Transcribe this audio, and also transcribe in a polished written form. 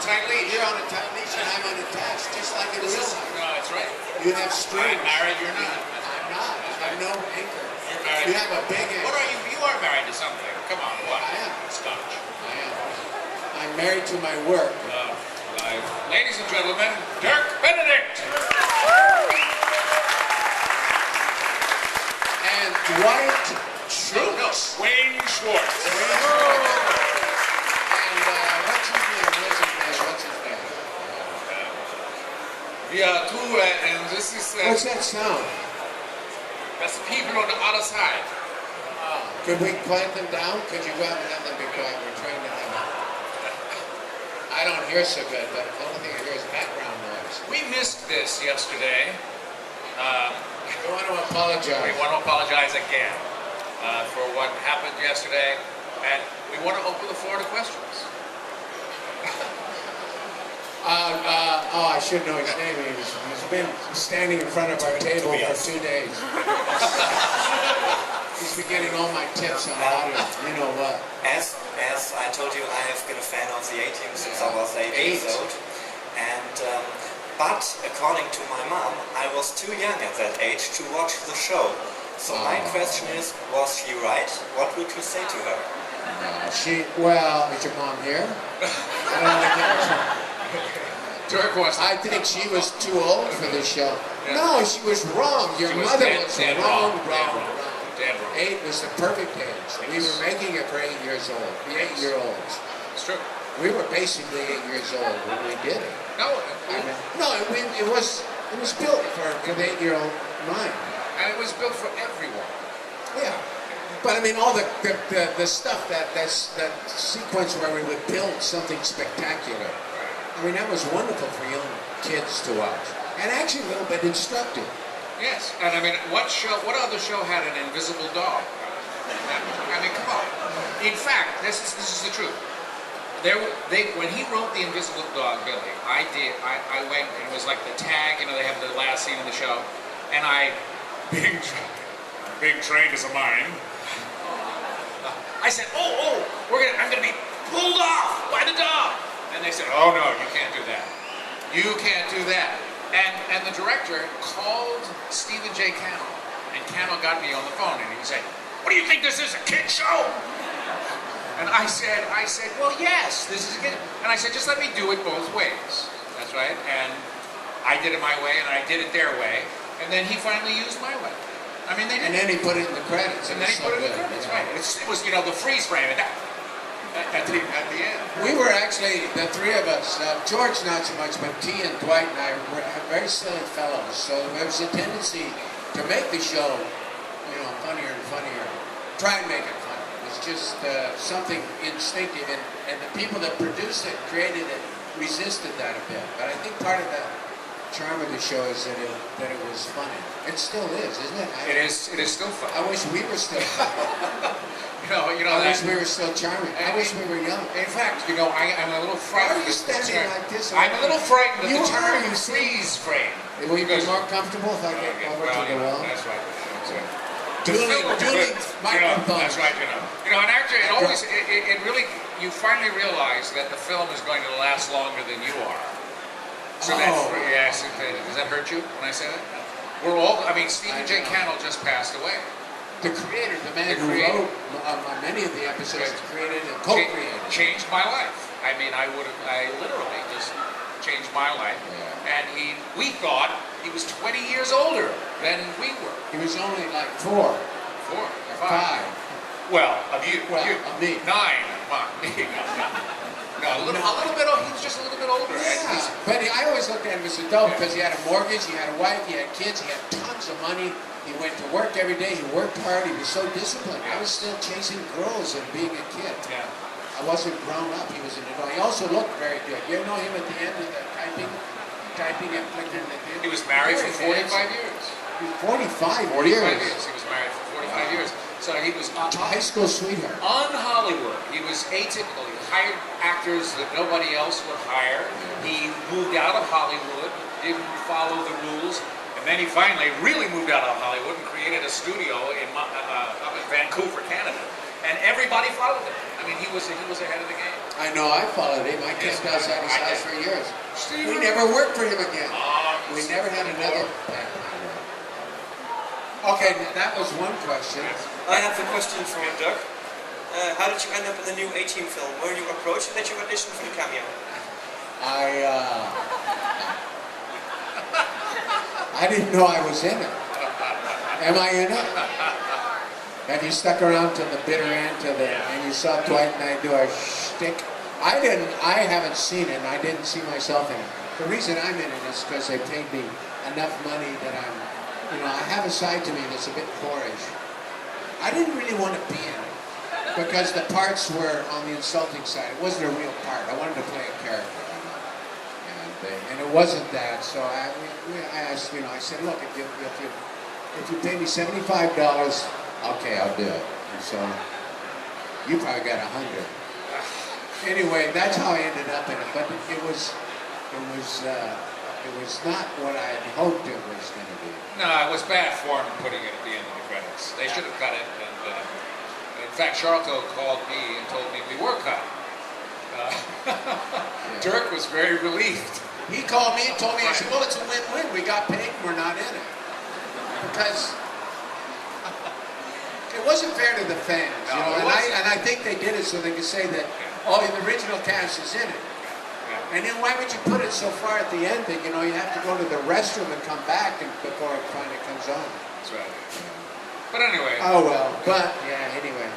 tight leash. You're on a tight leash and I'm unattached, just like in real life. No, that's right. You have strings. I'm married, you're not. I'm not. I have no anchor. You're married. You have a big anchor. What are you? You are married to something. Come on, what? I am. Scotch. I am. I'm married to my work. Live. Ladies and gentlemen, Dirk Benedict. And Dwight Schultz. Wayne Schwartz. And what's his name? Yeah, too, and this is... What's that sound? That's the people on the other side. Could we quiet them down? Could you go out and have them be quiet? We're trying to have them. I don't hear so good, but the only thing I hear is background noise. We missed this yesterday. We want to apologize. We want to apologize again for what happened yesterday, and we want to open the floor to questions. I should know his name. He's been standing in front of our table for 2 days. He's been getting all my tips on how to, you know what. As I told you, I have been a fan of the A-Team since I was 8 years old. And, but according to my mom, I was too young at that age to watch the show. So my question is, was she right? What would you say to her? Well, is your mom here? I don't think so. Dirk was... I think she was too old for this show. Yeah. No, she was wrong. Your mother was wrong. Dead wrong. 8 was the perfect age. We were making it for 8 years old. The 8-year-olds. It's true. We were basically 8 years old when we did it. It was built for the 8-year-old mind. And it was built for everyone. Yeah. But I mean, all the stuff that sequence where we would build something spectacular. I mean, that was wonderful for young kids to watch, and actually a little bit instructive. Yes, and I mean, what other show had an invisible dog? I mean, come on. In fact, this is the truth. When he wrote the Invisible Dog, Billy, I went, and it was like the tag. You know, they have the last scene of the show, and being trained as a mime. I said, I'm gonna be pulled off by the dog. And they said, oh no, you can't do that. You can't do that. And the director called Stephen J. Cannell, and Cannell got me on the phone, and he said, what do you think this is, a kid show? And I said, well, yes, this is a kid. And I said, just let me do it both ways. That's right. And I did it my way, and I did it their way. And then he finally used my way. I mean, and then he put it in the credits. And then he put it in the credits, right. It was, you know, the freeze frame. At the end. We were actually, the three of us, George not so much, but T and Dwight and I were very silly fellows. So there was a tendency to make the show, you know, funnier and funnier. Try and make it funny. It was just something instinctive, and the people that produced it, created it, resisted that a bit. But I think part of the charm of the show is that it was funny. It still is, isn't it? It is still funny. I wish we were still funny. You know, I wish we were still charming. I wish we were young. In fact, you know, I'm a little frightened. Why are you standing like this? I'm a little frightened of the term freeze frame. Will you be more comfortable if I get over to the wall? That's right. Dueling microphones. That's right. You know, and actually, it really, you finally realize that the film is going to last longer than you are. So yes, does that hurt you when I say that? We're all. I mean, Stephen J. Cannell just passed away. The creator, the man who wrote many of the episodes, created and co-created. Changed my life. I mean, I literally just changed my life. Yeah. And we thought he was 20 years older than we were. He was only like 4. 4 or 5. Well, of you. Well, of me. 9. Come on, me. No, a little bit. He was just a little bit older. Yeah. But I always looked at him as a adult because he had a mortgage, he had a wife, he had kids, he had tons of money. He went to work every day. He worked hard. He was so disciplined. I was still chasing girls and being a kid. Yeah. I wasn't grown up. He was an adult. He also looked very good. You ever know him at the end of the typing and flicking the thing? He was married for 45 years. 45 years. He was married for 45 years. So he was high school sweetheart. On Hollywood. He was atypical. He hired actors that nobody else would hire. He moved out of Hollywood, didn't follow the rules. And then he finally really moved out of Hollywood and created a studio up in Vancouver, Canada. And everybody followed him. I mean, he was ahead of the game. I know, I followed him. I kept outside his house for years. Steve, We never worked for him again. We never had another. Okay, that was one question. I have a question for Dirk. How did you end up in the new A-Team film? Were you approached and did you audition for the cameo? I didn't know I was in it. Am I in it? Have you stuck around to the bitter end and you saw Dwight and I do our shtick? I haven't seen it and I didn't see myself in it. The reason I'm in it is because they paid me enough money that I have a side to me that's a bit boorish. I didn't really want to be in it because the parts were on the insulting side. It wasn't a real part. I wanted to play a character. And it wasn't that, so I asked, I said, look, if you pay me $75, okay, I'll do it. And so, you probably got 100. Anyway, that's how I ended up in it, but it was not what I had hoped it was going to be. No, it was bad form putting it at the end of the credits. They should have cut it. And in fact, Charlton called me and told me we were cut. Dirk was very relieved. He called me and told me, I said, well, it's a win-win. We got paid and we're not in it. Because it wasn't fair to the fans, and I think they did it so they could say that, oh, the original cast is in it. And then why would you put it so far at the end that, you have to go to the restroom and come back before it finally comes on? That's right. But anyway. Oh, well, but, yeah, anyway.